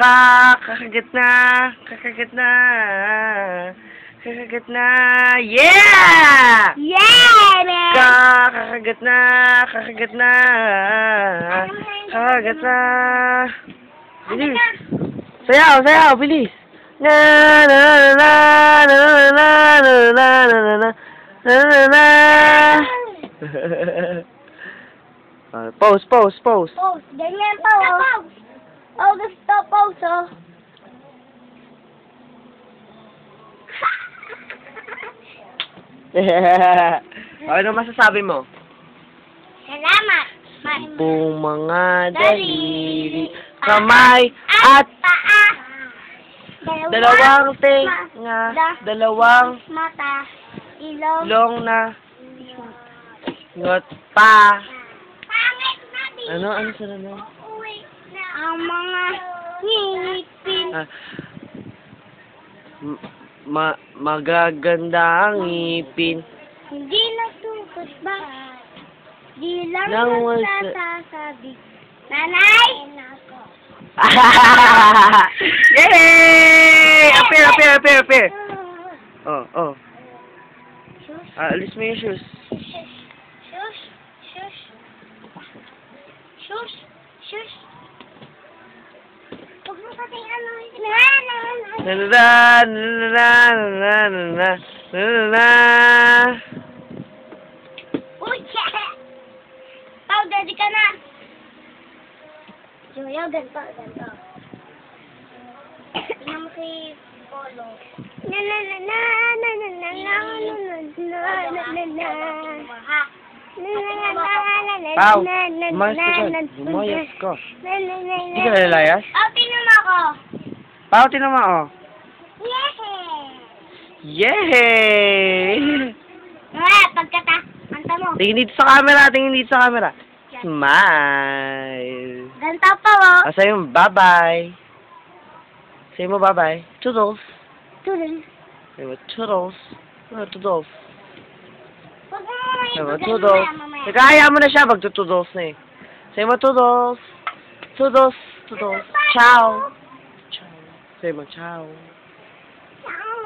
Kakagat na. Kakagat na. Kakagat na. Yeah! Yeah, man! Kakagat na. Kakagat na. Kakagat na. Bilis. Sayaw, sayaw, bilis. Na na na na na na na na na na na. Pose, pose, pose. Pose. Ganyan pa, oh. Oh, gusto pose, oh. Ano masasabi mo? Salamat. Sampung mga daliri, kamay at paa. dalawang tenga, dalawang mata, ilong, long na ngot pa. pangit na din. Ano sa ano? Ang mga ngipin. Magaganda ang ngipin. Hindi nagtukot ba? Di lang Nang nagsasabi. Nanay! Yay! Appear. Oh. Alis mo yung shoes. Shush. Huwag mo pati ano. Uy! Pao, daddy ka na. Joyo, ganito. Tingnan mo si Polo. Pao, umayos ka dyan. Umayos ka. Hindi ka lalayas? Oh, tingnan mo ako. Pao, tinan mo ako. Yeah! Yay! Kanta mo. Tingin dito sa camera. Smile. Ganito pa, oh. Sayo mo, bye-bye. Sayo mo, bye-bye. Toodles. Tudol. Sayo mo, toodles. Toodles. Huwag mo Sayo mo, mamaya. toodles. Nagkahaya mo na siya, magtutoodles na eh. Sayo mo, toodles. Toodles. Ciao. Sayo mo, ciao. Ciao.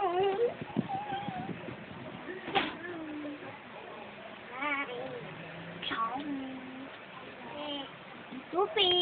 Lupi.